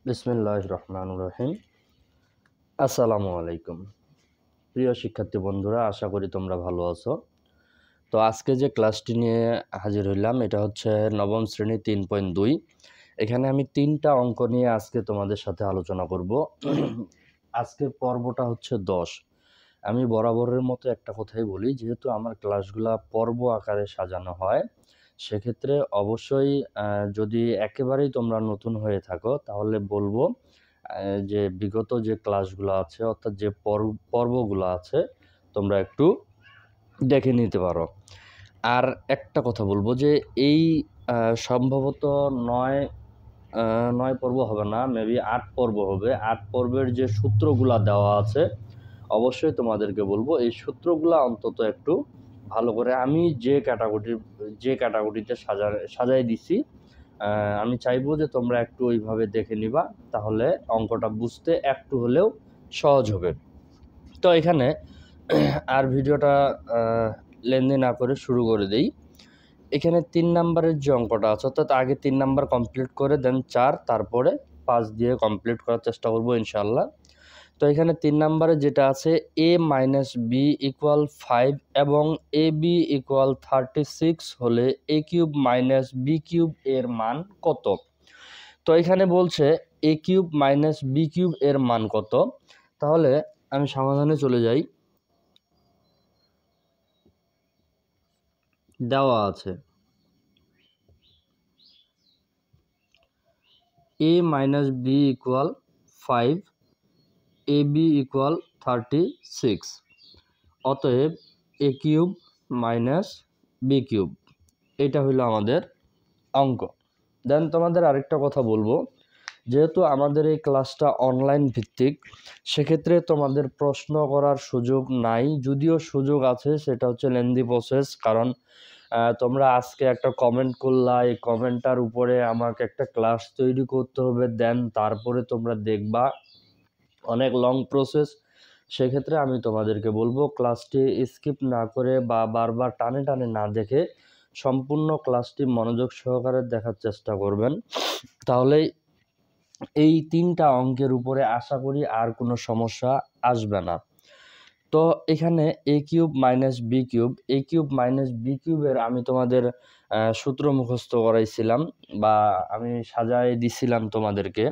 বিসমিল্লাহির রহমানির রহিম। আসসালামু আলাইকুম প্রিয় শিক্ষার্থী বন্ধুরা, আশা করি তোমরা ভালো আছো। তো আজকে যে ক্লাসটি নিয়ে হাজির হইলাম এটা হচ্ছে নবম শ্রেণী 3.2। এখানে আমি 3টা অঙ্ক নিয়ে আজকে তোমাদের সাথে আলোচনা করব। আজকের পর্বটা হচ্ছে 10। আমি বরাবরের মতো একটা কথাই বলি, যেহেতু আমার ক্লাসগুলা পর্ব আকারে সাজানো হয়, সেক্ষেত্রে অবশ্যই যদি একেবারেই তোমরা নতুন হয়ে থাকো তাহলে বলবো যে বিগত যে ক্লাসগুলো আছে অর্থাৎ যে পর্বগুলো আছে তোমরা একটু দেখে নিতে পারো। আর একটা কথা বলবো যে এই সম্ভবত 9 পর্ব হবে না, মেবি 8 পর্ব হবে। 8 পর্বের যে সূত্রগুলা দেওয়া আছে অবশ্যই তোমাদেরকে বলবো এই সূত্রগুলা অন্তত একটু ভালো করে আমি যে ক্যাটাগরিতে সাজাই দিছি, আমি চাইবো যে তোমরা একটু ওইভাবে দেখে নিবা, তাহলে অঙ্কটা বুঝতে একটু হলেও সহজ হবে। তো এখানে আর ভিডিওটা লেনদেন না করে শুরু করে দেই। এখানে 3 নাম্বারের যে অঙ্কটা আছে, অর্থাৎ আগে 3 নাম্বার কমপ্লিট করে দেন 4, তারপরে 5 দিয়ে কমপ্লিট করার চেষ্টা করবো ইনশাআল্লাহ। তো এখানে 3 নাম্বারে যেটা আছে a মাইনাস বি ইকুয়াল 5 এবং এ বি ইকুয়াল 36 হলে a cube minus B cube এর মান কত? তো এখানে বলছে a cube minus B cube এর মান কত। তাহলে আমি সমাধানে চলে যাই। দেওয়া আছে a minus B equal 5, A B equal 36, অতএব A cube minus B cube, এটা হলো আমাদের অঙ্ক। দেন তোমাদের আরেকটা কথা বলবো, যেহেতু আমাদের এই ক্লাসটা অনলাইন ভিত্তিক, সেক্ষেত্রে তোমাদের প্রশ্ন করার সুযোগ নাই। যদিও সুযোগ আছে, সেটা হচ্ছে লেন্দি প্রসেস। কারণ তোমরা আজকে একটা কমেন্ট করলা, এই কমেন্টটার উপরে আমাকে একটা ক্লাস তৈরি করতে হবে, দেন তারপরে তোমরা দেখবা, অনেক লং প্রসেস। সেক্ষেত্রে আমি তোমাদেরকে বলবো ক্লাসটি স্কিপ না করে বা বারবার টানে টানে না দেখে সম্পূর্ণ ক্লাসটি মনোযোগ সহকারে দেখার চেষ্টা করবেন। তাহলে এই 3টা অঙ্কের উপরে আশা করি আর কোনো সমস্যা আসবে না। তো এখানে এ cube minus B cube, A cube minus B কিউবের আমি তোমাদের সূত্র মুখস্থ করাইছিলাম বা আমি সাজাই দিছিলাম তোমাদেরকে।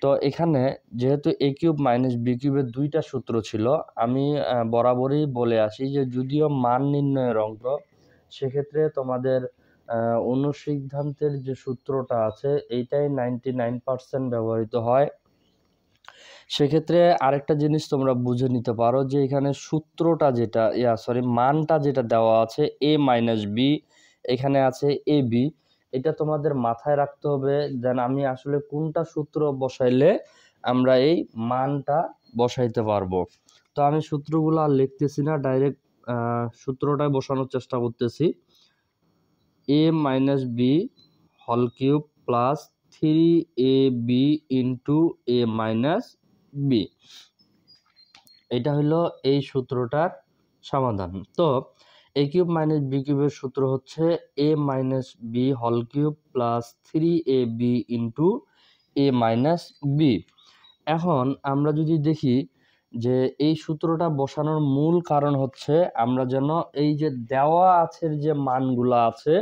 তো এখানে যেহেতু এ কিউব মাইনাস বি কিউবের 2টা সূত্র ছিল, আমি বরাবরই বলে আসি যে যদিও মান নির্ণয়ের অঙ্ক, সেক্ষেত্রে তোমাদের অনুসিদ্ধান্তের যে সূত্রটা আছে এইটাই 99% ব্যবহৃত হয়। সেক্ষেত্রে আরেকটা জিনিস তোমরা বুঝে নিতে পারো যে এখানে সূত্রটা যেটা মানটা যেটা দেওয়া আছে a মাইনাস বি, এখানে আছে এ বি, এটা তোমাদের মাথায় রাখতে হবে। দেন আমি আসলে কোনটা সূত্র বসাইলে আমরা এই মানটা বসাইতে পারবো। তো আমি সূত্রগুলো আর লিখতেছি না, ডাইরেক্ট সূত্রটাই বসানোর চেষ্টা করতেছি। a minus B whole cube plus 3ab into a minus B, এটা হলো এই সূত্রটার সমাধান। তো a কিউব মাইনাস বি কিউবের সূত্র হচ্ছে a minus B whole cube plus 3ab into a minus B. এখন আমরা যদি দেখি যে এই সূত্রটা বসানোর মূল কারণ হচ্ছে আমরা যেন এই যে দেওয়া আছে যে মানগুলা আছে,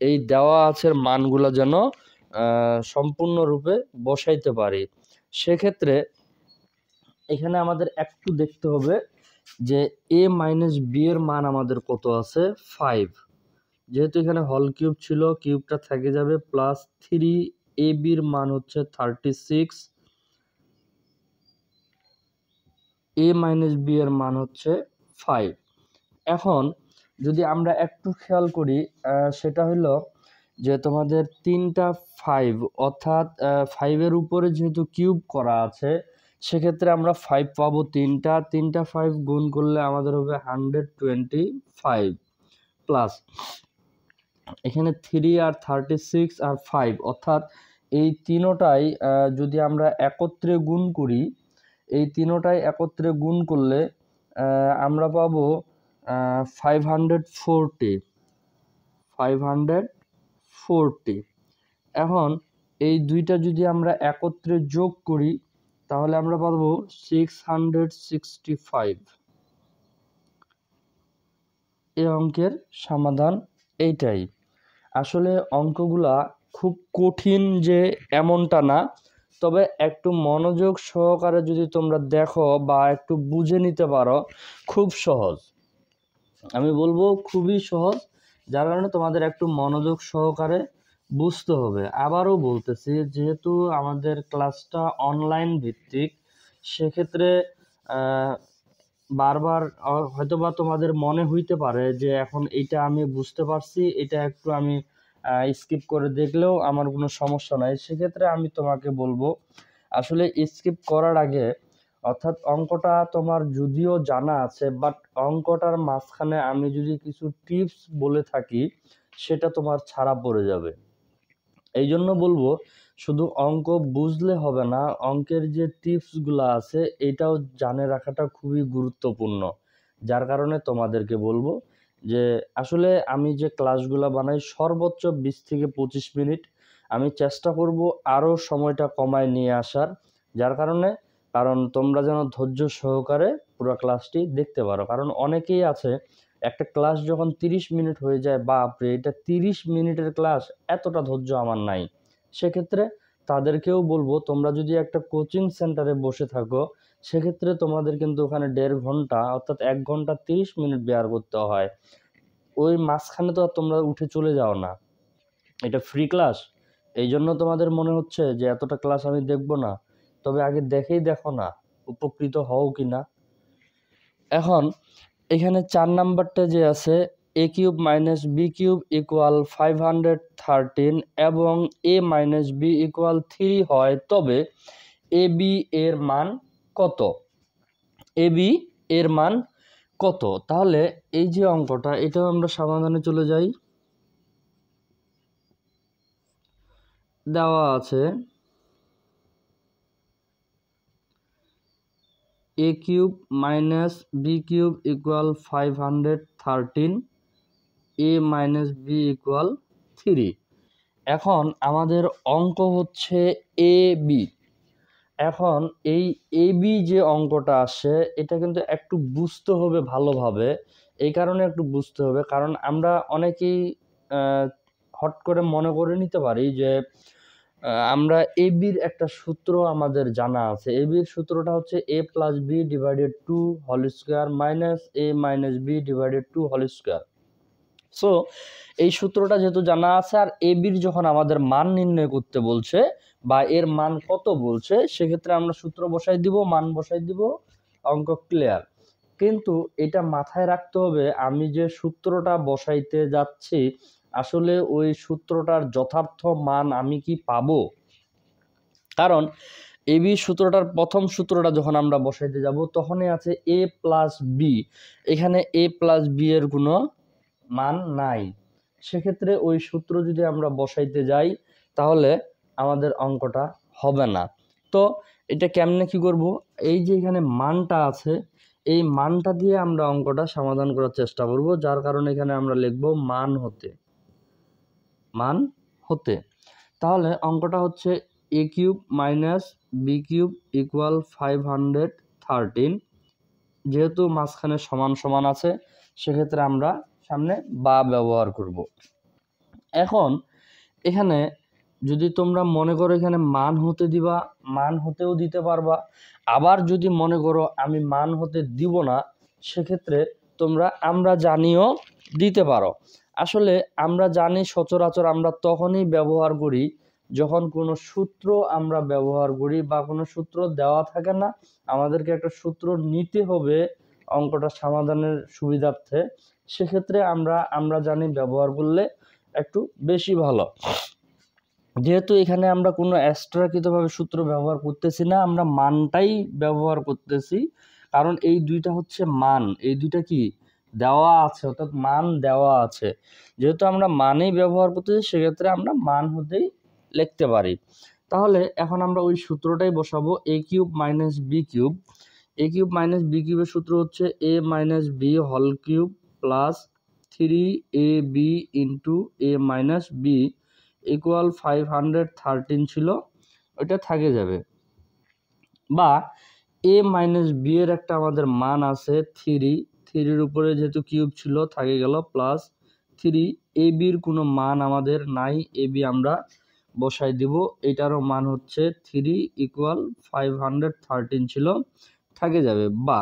এই দেওয়া আছে মানগুলা যেন সম্পূর্ণরূপে বসাইতে পারি। সেক্ষেত্রে এখানে আমাদের একটু দেখতে হবে যে a মাইনাস বি এর মান আমাদের কত আছে 5, যেহেতু এখানে হল কিউব ছিল, কিউবটা থেকে যাবে, প্লাস 3ab এর মান হচ্ছে 36, a মাইনাস বি এর মান হচ্ছে 5। এখন যদি আমরা একটু খেয়াল করি, সেটা হলো যে তোমাদের 3টা 5, অর্থাৎ 5-এর উপরে যেহেতু কিউব করা আছে, সেক্ষেত্রে আমরা 5 পাবো। 3টা 5 গুণ করলে আমাদের হবে 125, প্লাস এখানে 3 আর 36 আর 5, অর্থাৎ এই তিনোটাই যদি আমরা একত্রে গুণ করি, এই তিনোটাই একত্রে গুণ করলে আমরা পাবো 540। এখন এই দুইটা যদি আমরা একত্রে যোগ করি তাহলে আমরা পাবো 665। এই অঙ্কের সমাধান এইটাই। আসলে অঙ্কগুলা খুব কঠিন যে এমনটা না, তবে একটু মনোযোগ সহকারে যদি তোমরা দেখো বা একটু বুঝে নিতে পারো খুব সহজ। আমি বলবো খুবই সহজ, যার কারণে তোমাদের একটু মনোযোগ সহকারে বুঝতে হবে। আবারও বলতেছি, যেহেতু আমাদের ক্লাসটা অনলাইন ভিত্তিক, সেক্ষেত্রে বারবার হয়তোবা তোমাদের মনে হইতে পারে যে এখন এইটা আমি বুঝতে পারছি, এটা একটু আমি স্কিপ করে দেখলেও আমার কোনো সমস্যা নাই। সেক্ষেত্রে আমি তোমাকে বলবো আসলে স্কিপ করার আগে, অর্থাৎ অঙ্কটা তোমার যদিও জানা আছে, বাট অঙ্কটার মাঝখানে আমি যদি কিছু টিপস বলে থাকি সেটা তোমার ছাড়া পড়ে যাবে। এই জন্য বলবো শুধু অঙ্ক বুঝলে হবে না, অঙ্কের যে টিপসগুলো আছে এটাও জানে রাখাটা খুবই গুরুত্বপূর্ণ। যার কারণে তোমাদেরকে বলবো যে আসলে আমি যে ক্লাসগুলো বানাই সর্বোচ্চ 20 থেকে 25 মিনিট, আমি চেষ্টা করব আরও সময়টা কমায় নিয়ে আসার। যার কারণ তোমরা যেন ধৈর্য সহকারে পুরো ক্লাসটি দেখতে পারো। কারণ অনেকেই আছে একটা ক্লাস যখন 30 মিনিট হয়ে যায়, বাপরে এটা 30 মিনিটের ক্লাস, এতটা ধৈর্য আমার নাই। সেক্ষেত্রে তাদেরকেও বলবো তোমরা যদি একটা কোচিং সেন্টারে বসে থাকো, সেক্ষেত্রে তোমাদের কিন্তু ওখানে 1.5 ঘন্টা অর্থাৎ 1 ঘন্টা 30 মিনিট ব্যয় করতে হয়। ওই মাঝখানে তো আর তোমরা উঠে চলে যাও না, এটা ফ্রি ক্লাস। এই জন্য তোমাদের মনে হচ্ছে যে এতটা ক্লাস আমি দেখব না, তবে আগে দেখো না উপকৃত হও কি না। এখন এখানে 4 নাম্বারটা যে আছে a cube minus B cube equal 513 এবং a মাইনাস বি ইকুয়াল 3 হয়, তবে এ বি এর মান কত? এ বি এর মান কত? তাহলে এই যে অঙ্কটা, এটাও আমরা সমাধানে চলে যাই। দেওয়া আছে a cube minus B cube equal 513, a minus B equal 3। এখন আমাদের অঙ্ক হচ্ছে এ বি। এখন এই এ বি যে অঙ্কটা আসে এটা কিন্তু একটু বুঝতে হবে ভালোভাবে। এই কারণে একটু বুঝতে হবে কারণ আমরা অনেকেই হট করে মনে করে নিতে পারি যে আমরা এ বির একটা সূত্র আমাদের জানা আছে। এ বির সূত্রটা হচ্ছে a plus B divided 2 whole square minus a minus B divided 2 whole square. So এই সূত্রটা যেহেতু জানা আছে, আর এ বির যখন আমাদের মান নির্ণয় করতে বলছে বা এর মান কত বলছে, সেক্ষেত্রে আমরা সূত্র বসাই দিব, মান বসাই দিব, অঙ্ক ক্লিয়ার। কিন্তু এটা মাথায় রাখতে হবে আমি যে সূত্রটা বসাইতে যাচ্ছি আসলে ওই সূত্রটার যথার্থ মান আমি কি পাবো। কারণ এ বি সূত্রটার প্রথম সূত্রটা যখন আমরা বসাইতে যাব তখনই আছে a প্লাস বি, এখানে a প্লাস বি এর কোনো মান নাই। সেক্ষেত্রে ওই সূত্র যদি আমরা বসাইতে যাই তাহলে আমাদের অঙ্কটা হবে না। তো এটা কেমনে কি করব, এই যে এখানে মানটা আছে এই মানটা দিয়ে আমরা অঙ্কটা সমাধান করার চেষ্টা করব। যার কারণে এখানে আমরা লিখব মান হতে। তাহলে অঙ্কটা হচ্ছে A cube minus B cube equal 513। যেহেতু মাঝখানে সমান সমান আছে সেক্ষেত্রে আমরা সামনে বা ব্যবহার করব। এখন এখানে যদি তোমরা মনে করো এখানে মান হতে দিবা, মান হতেও দিতে পারবা। আবার যদি মনে করো আমি মান হতে দিব না, সেক্ষেত্রে তোমরা আমরা জানিও দিতে পারো। আসলে আমরা জানি সচরাচর আমরা তখনই ব্যবহার করি যখন কোনো সূত্র আমরা ব্যবহার করি বা কোনো সূত্র দেওয়া থাকে না, আমাদেরকে একটা সূত্র নিতে হবে অঙ্কটা সমাধানের সুবিধার্থে। সেক্ষেত্রে আমরা জানি ব্যবহার করলে একটু বেশি ভালো। যেহেতু এখানে আমরা কোনো এক্সট্রাকৃতভাবে সূত্র ব্যবহার করতেছি না, আমরা মানটাই ব্যবহার করতেছি। কারণ এই দুইটা হচ্ছে মান, এই দুইটা কি দেওয়া আছে, অর্থাৎ মান দেওয়া আছে। যেহেতু আমরা মানেই ব্যবহার করতেছি সেক্ষেত্রে আমরা মান হতেই লিখতে পারি। তাহলে এখন আমরা ওই সূত্রটাই বসাবো, A cube minus B cube. A cube minus B কিউবের সূত্র হচ্ছে A minus B whole cube plus 3ab into A minus B equal 513 ছিল, ওইটা থাকে যাবে। বা এ মাইনাস বি এর একটা আমাদের মান আছে 3, 3-র উপরে যেহেতু কিউব ছিল থাকে গেল প্লাস 3, এ বির কোনো মান আমাদের নাই, এ বি আমরা বসাই দিব, এটারও মান হচ্ছে 3 ইকুয়াল 513 ছিল, থাকে যাবে। বা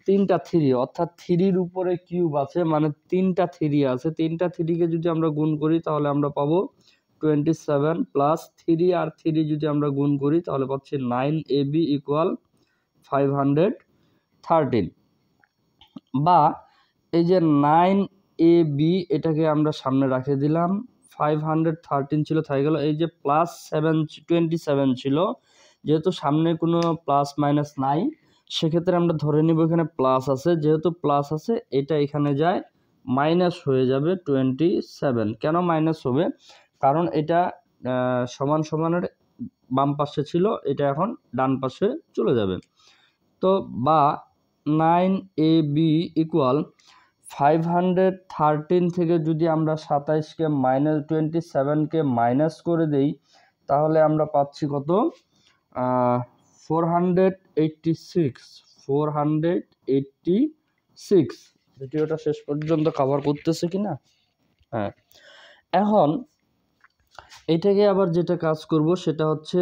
3টা 3 অর্থাৎ 3-র উপরে কিউব আছে মানে 3টা 3 আছে, 3টা 3-কে যদি আমরা গুণ করি তাহলে আমরা পাবো 27 প্লাস 3 আর 3 যদি আমরা গুণ করি তাহলে পাচ্ছি 9ab ইকুয়াল 513। বা এই যে 9ab এটাকে আমরা সামনে রাখে দিলাম, 513 ছিল থাকে গেল, এই যে প্লাস 27 ছিল, যেহেতু সামনে কোনো প্লাস মাইনাস নাই সেক্ষেত্রে আমরা ধরে নিব এখানে প্লাস আছে, যেহেতু প্লাস আছে এটা এখানে যায় মাইনাস হয়ে যাবে 27। কেন মাইনাস হবে? কারণ এটা সমান সমানের বাম পাশে ছিল, এটা এখন ডান পাশে চলে যাবে। তো বা 9ab ইকুয়াল 513 থেকে যদি আমরা 27কে মাইনাস 27কে মাইনাস করে দেই তাহলে আমরা পাচ্ছি কত? 486। ভিডিওটা শেষ পর্যন্ত কভার করতেছে কিনা? হ্যাঁ। এখন এটাকে আবার যেটা কাজ করব সেটা হচ্ছে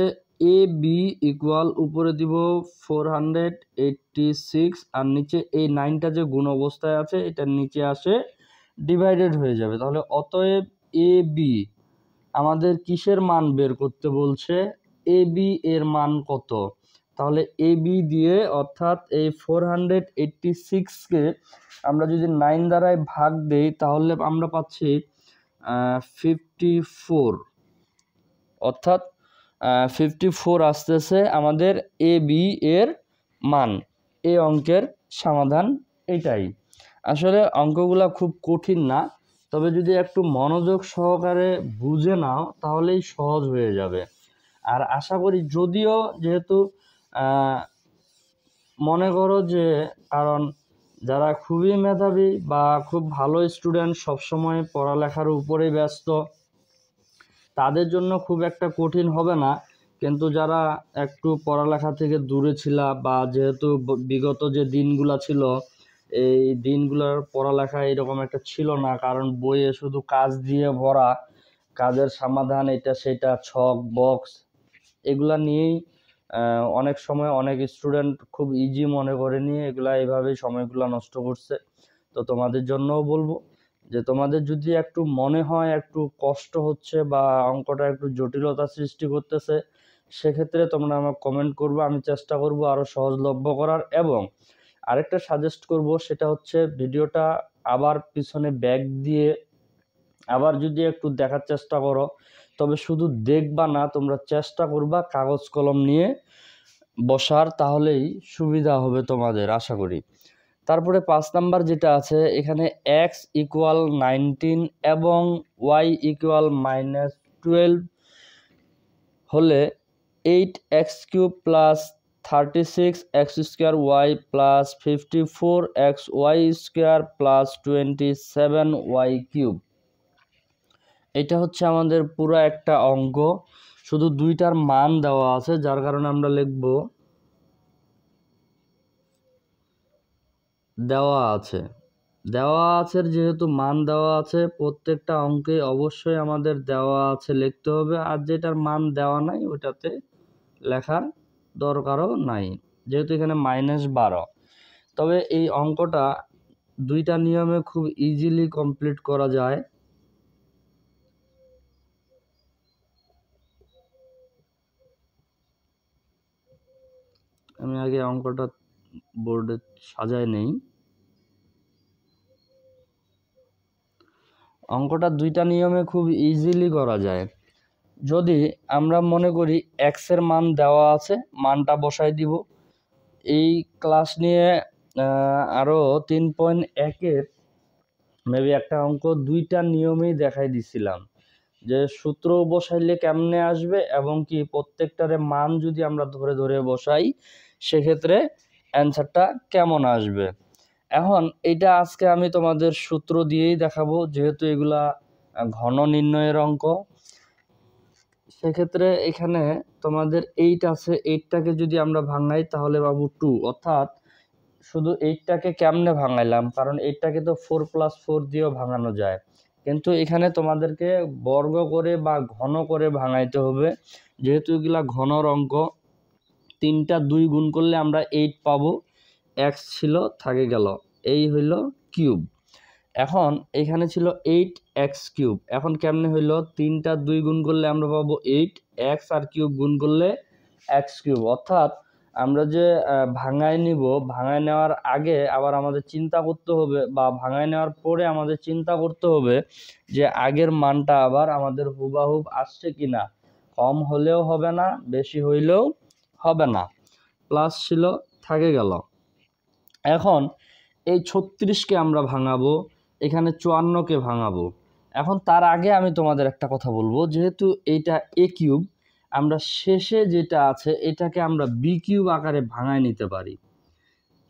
এ বি ইকুয়াল উপরে দিব 486 আর নিচে এই 9টা যে গুণ অবস্থায় আছে এটা নিচে আসে ডিভাইডেড হয়ে যাবে। তাহলে অতএব এ বি আমাদের কিসের মান বের করতে বলছে? এ বি এর মান কত? তাহলে এ বি দিয়ে অর্থাৎ এই 486কে আমরা যদি 9 দ্বারায় ভাগ দেই তাহলে আমরা পাচ্ছি 54, অর্থাৎ 54 আসতেছে আমাদের এ বি এর মান। এই অঙ্কের সমাধান এটাই। আসলে অঙ্কগুলা খুব কঠিন না, তবে যদি একটু মনোযোগ সহকারে বুঝে নাও তাহলেই সহজ হয়ে যাবে। আর আশা করি, যদিও যেহেতু মনে করো যে, কারণ যারা খুবই মেধাবী বা খুব ভালো স্টুডেন্ট সবসময় পড়ালেখার উপরেই ব্যস্ত তাদের জন্য খুব একটা কঠিন হবে না, কিন্তু যারা একটু পড়ালেখা থেকে দূরে ছিল বা যেহেতু বিগত যে দিনগুলা ছিল এই দিনগুলোর পড়ালেখা এরকম একটা ছিল না, কারণ বইয়ে শুধু কাজ দিয়ে ভরা, কাজের সমাধান এটা সেটা ছক বক্স এগুলা নিয়েই অনেক সময় অনেক স্টুডেন্ট খুব ইজি মনে করে নিয়ে এগুলা এইভাবেই সময়গুলো নষ্ট করছে। তো তোমাদের জন্যও বলবো যে তোমাদের যদি একটু মনে হয় একটু কষ্ট হচ্ছে বা অঙ্কটা একটু জটিলতা সৃষ্টি করতেছে সেক্ষেত্রে তোমরা আমাকে কমেন্ট করবে, আমি চেষ্টা করব আরও সহজলভ্য করার। এবং আরেকটা সাজেস্ট করব সেটা হচ্ছে ভিডিওটা আবার পিছনে ব্যাক দিয়ে আবার যদি একটু দেখার চেষ্টা করো, তবে শুধু দেখবা না, তোমরা চেষ্টা করবা কাগজ কলম নিয়ে বসার, তাহলেই সুবিধা হবে তোমাদের আশা করি। তারপরে 5 নাম্বার যেটা আছে এখানে x ইকুয়াল 19 এবং y ইকুয়াল -12 হলে 8x³ plus 36x² plus 54xy² plus 27y³ এটা হচ্ছে আমাদের পুরো একটা অঙ্ক, শুধু দুইটার মান দেওয়া আছে যার কারণে আমরা লিখব দেওয়া আছে। দেওয়া আছে যেহেতু মান দেওয়া আছে, প্রত্যেকটা অঙ্কে অবশ্যই আমাদের দেওয়া আছে লিখতে হবে, আর যেটার মান দেওয়া নাই ওটাতে লেখার দরকারও নাই, যেহেতু এখানে -12। তবে এই অঙ্কটা দুইটা নিয়মে খুব ইজিলি কমপ্লিট করা যায়। আমি আগে অঙ্কটা বোর্ডে সাজায় নেই। অঙ্কটা দুইটা নিয়মে খুব ইজিলি করা যায়। যদি আমরা মনে করি x এর মান দেওয়া আছে, মানটা বসাই দিব। এই ক্লাস নিয়ে আরও 3.1-এর মেবি একটা অঙ্ক দুইটা নিয়মেই দেখাই দিছিলাম যে সূত্র বসাইলে কেমনে আসবে এবং কি প্রত্যেকটারে মান যদি আমরা ধরে ধরে বসাই সেক্ষেত্রে অ্যান্সারটা কেমন আসবে। এখন এটা আজকে আমি তোমাদের সূত্র দিয়েই দেখাবো, যেহেতু এগুলা ঘন নির্ণয়ের অঙ্ক। সেক্ষেত্রে এখানে তোমাদের 8 আছে, 8টাকে যদি আমরা ভাঙাই তাহলে পাবো 2, অর্থাৎ শুধু 8টাকে কেমনে ভাঙাইলাম, কারণ 8টাকে তো 4 + 4 দিয়েও ভাঙানো যায়, কিন্তু এখানে তোমাদেরকে বর্গ করে বা ঘন করে ভাঙাইতে হবে, যেহেতু এগুলা ঘনর অঙ্ক। 3টা 2 গুণ করলে আমরা 8 পাবো, x ছিল থাকে গেল, এই হইল কিউব। এখন এখানে ছিল 8x কিউব, এখন কেমনে হইল, 3টা 2 গুণ করলে আমরা পাবো 8x আর কিউব গুণ করলে x কিউব, অর্থাৎ আমরা যে ভাঙায় নিব, ভাঙায় নেওয়ার আগে আবার আমাদের চিন্তা করতে হবে, বা ভাঙায় নেওয়ার পরে আমাদের চিন্তা করতে হবে যে আগের মানটা আবার আমাদের হুবাহুব আসছে কিনা, কম হলেও হবে না, বেশি হইলেও হবে না, প্লাস ছিল থাকে গেল। এখন এই 36কে আমরা ভাঙাবো, এখানে 54কে ভাঙাবো। এখন তার আগে আমি তোমাদের একটা কথা বলবো, যেহেতু এইটা a কিউব, আমরা শেষে যেটা আছে এটাকে আমরা b কিউব আকারে ভাঙায় নিতে পারি।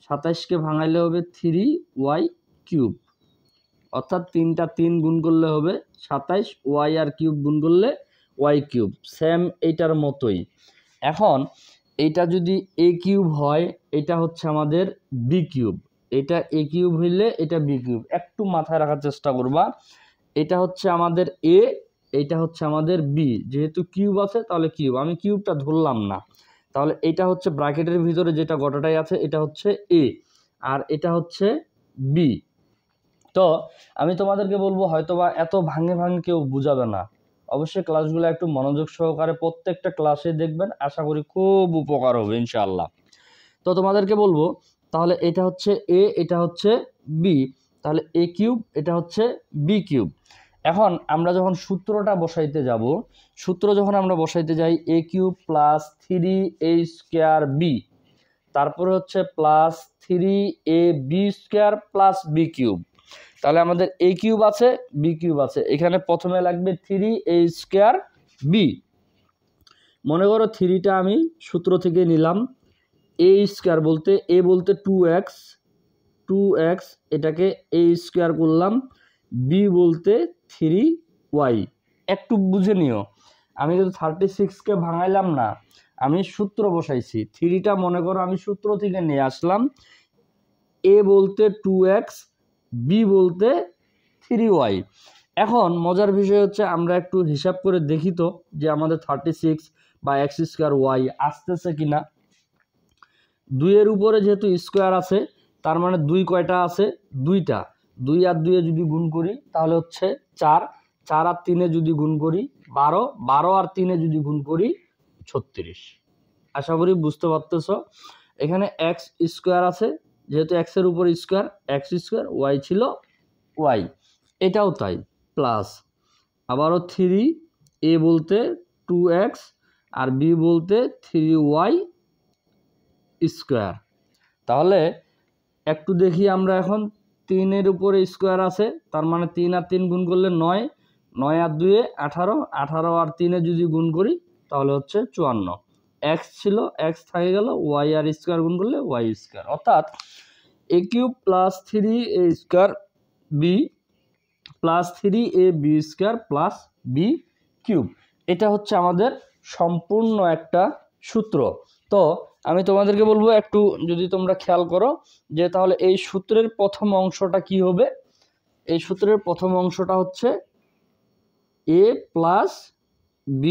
27কে ভাঙাইলে হবে 3y কিউব, অর্থাৎ 3টা 3 গুণ করলে হবে 27, y আর কিউব গুণ করলে y কিউব, সেম এইটার মতোই। এখন এইটা যদি a কিউব হয়, এটা হচ্ছে আমাদের b কিউব, এটা a কিউব হইলে এটা b কিউব, একটু মাথায় রাখার চেষ্টা করবা। এটা হচ্ছে আমাদের a, এটা হচ্ছে আমাদের b, যেহেতু কিউব আছে তাহলে কিউব, আমি কিউবটা ধরলাম না, তাহলে এটা হচ্ছে ব্র্যাকেটের ভিতরে যেটা গোটাটাই আছে এটা হচ্ছে a, আর এটা হচ্ছে b। তো আমি তোমাদেরকে বলবো, হয়তোবা এত ভাঙে ভাঙে কেউ বুঝাবে না, অবশ্যই ক্লাসগুলো একটু মনোযোগ সহকারে প্রত্যেকটা ক্লাসে দেখবেন, আশা করি খুব উপকার হবে ইনশাআল্লাহ। তো তোমাদেরকে বলবো, তাহলে এটা হচ্ছে a, এটা হচ্ছে b, তাহলে a কিউব, এটা হচ্ছে b কিউব। এখন আমরা যখন সূত্রটা বসাইতে যাব, সূত্র যখন আমরা বসাইতে যাই, a cube plus 3a² b, তারপরে হচ্ছে plus 3ab² plus b cube. তাহলে আমাদের a কিউব আছে, b কিউব আছে, এখানে প্রথমে লাগবে 3a² b। মনে করো 3টা আমি সূত্র থেকে নিলাম, a² বলতে a বলতে 2x, এটাকে a² করলাম, b বলতে 3y। একটু বুঝে নিও, আমি কিন্তু 36কে ভাঙাইলাম না, আমি সূত্র বসাইছি। 3টা মনে করো আমি সূত্র থেকে নিয়ে আসলাম, a বলতে 2x, b বলতে 3y। এখন মজার বিষয় হচ্ছে আমরা একটু হিসাব করে দেখি তো যে আমাদের 36 বা x² আসতেছে কিনা। 2 এর উপরে যেহেতু স্কোয়ার আছে, তার মানে 2 কয়টা আছে, 2টা, 2 আর 2 যদি গুণ করি তাহলে হচ্ছে 4, 4 আর 3 যদি গুণ করি 12, 12 আর 3 যদি গুণ করি 36। আশা করি বুঝতে পারতেছ। এখানে x² আছে, যেহেতু x এর উপর স্কোয়ার, x², y ছিল y, এটাও তাই, প্লাস আবারও 3a বলতে 2x আর b বলতে 3y²। তাহলে একটু দেখি আমরা, এখন 3 এর উপরে স্কোয়ার আছে, তার মানে 3 আর 3 গুণ করলে 9, 9 আর 2 18, 18 আর 3 যদি গুণ করি তাহলে হচ্ছে 54। x ছিল, x থাকে গেল, y আর স্কোয়ার গুণ করলে y², অর্থাৎ a cube plus 3a² b plus 3ab² plus b cube, এটা হচ্ছে আমাদের সম্পূর্ণ একটা সূত্র। তো আমি তোমাদেরকে বলবো, একটু যদি তোমরা খেয়াল করো যে তাহলে এই সূত্রের প্রথম অংশটা কি হবে। এই সূত্রের প্রথম অংশটা হচ্ছে a plus b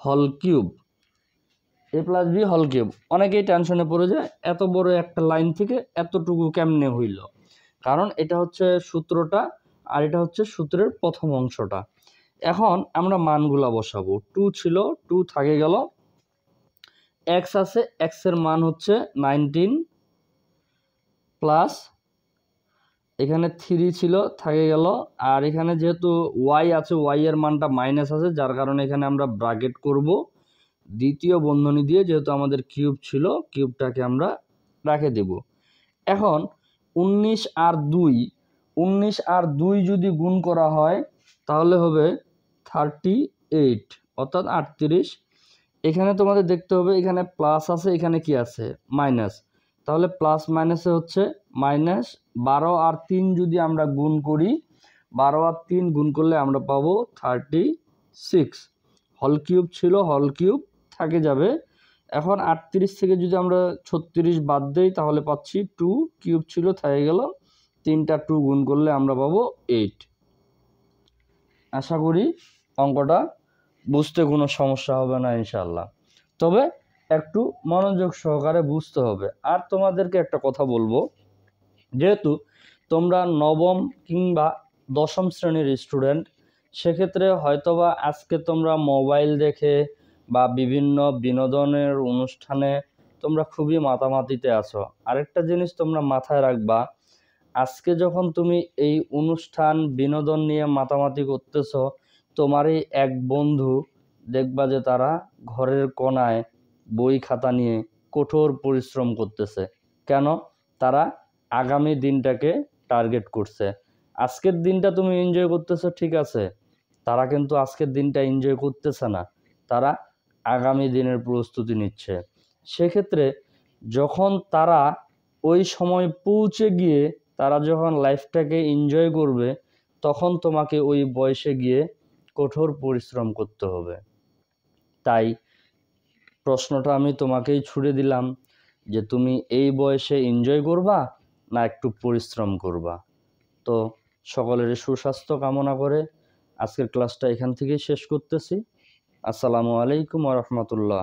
whole cube, a plus b whole cube. অনেকেই টেনশনে পড়ে যায়, এত বড় একটা লাইন থেকে এতটুকু কেমনে হইল, কারণ এটা হচ্ছে সূত্রটা আর এটা হচ্ছে সূত্রের প্রথম অংশটা। এখন আমরা মানগুলা বসাবো, 2 ছিল, 2 থাকে গেল, x আছে, x এর মান হচ্ছে 19, প্লাস এখানে 3 ছিল থাকে গেল, আর এখানে যেহেতু y আছে, y এর মানটা মাইনাস আছে, যার কারণে এখানে আমরা ব্র্যাকেট করব দ্বিতীয় বন্ধনী দিয়ে, যেহেতু আমাদের কিউব ছিল, কিউবটাকে আমরা রেখে দেব। এখন 19 আর 2 যদি গুণ করা হয় তাহলে হবে 38, অর্থাৎ 38। এখানে তোমাদের দেখতে হবে, এখানে প্লাস আছে, এখানে কি আছে, মাইনাস, তাহলে প্লাস মাইনাসে হচ্ছে মাইনাস। 12 আর 3 যদি আমরা গুণ করি, 12 আর 3 গুণ করলে আমরা পাবো 36, হল কিউব ছিল, হল কিউব থাকে যাবে। এখন 38 থেকে যদি আমরা 36 বাদ দেই তাহলে পাচ্ছি 2, কিউব ছিল থেকে গেল, 3টা 2 গুণ করলে আমরা পাবো 8। আশা করি অঙ্কটা বুঝতে কোনো সমস্যা হবে না ইনশাল্লাহ, তবে একটু মনোযোগ সহকারে বুঝতে হবে। আর তোমাদেরকে একটা কথা বলবো, যেহেতু তোমরা নবম কিংবা দশম শ্রেণীর স্টুডেন্ট, সেক্ষেত্রে হয়তোবা আজকে তোমরা মোবাইল দেখে বা বিভিন্ন বিনোদনের অনুষ্ঠানে তোমরা খুবই মাতামাতিতে আছো। আরেকটা জিনিস তোমরা মাথায় রাখবা, আজকে যখন তুমি এই অনুষ্ঠান বিনোদন নিয়ে মাতামাতি করতেছো, তোমারই এক বন্ধু দেখবা যে তারা ঘরের কোনায় বই খাতা নিয়ে কঠোর পরিশ্রম করতেছে। কেন? তারা আগামী দিনটাকে টার্গেট করছে। আজকের দিনটা তুমি এনজয় করতেছো ঠিক আছে, তারা কিন্তু আজকের দিনটা এনজয় করতেছে না, তারা আগামী দিনের প্রস্তুতি নিচ্ছে। সেক্ষেত্রে যখন তারা ওই সময় পৌঁছে গিয়ে তারা যখন লাইফটাকে এনজয় করবে, তখন তোমাকে ওই বয়সে গিয়ে কঠোর পরিশ্রম করতে হবে। তাই প্রশ্নটা আমি তোমাকেই ছুড়ে দিলাম যে তুমি এই বয়সে এনজয় করবা না একটু পরিশ্রম করবা। তো সকলের সুস্বাস্থ্য কামনা করে আজকের ক্লাসটা এখান থেকেই শেষ করতেছি। আসসালামু আলাইকুম ওয়া রাহমাতুল্লাহ।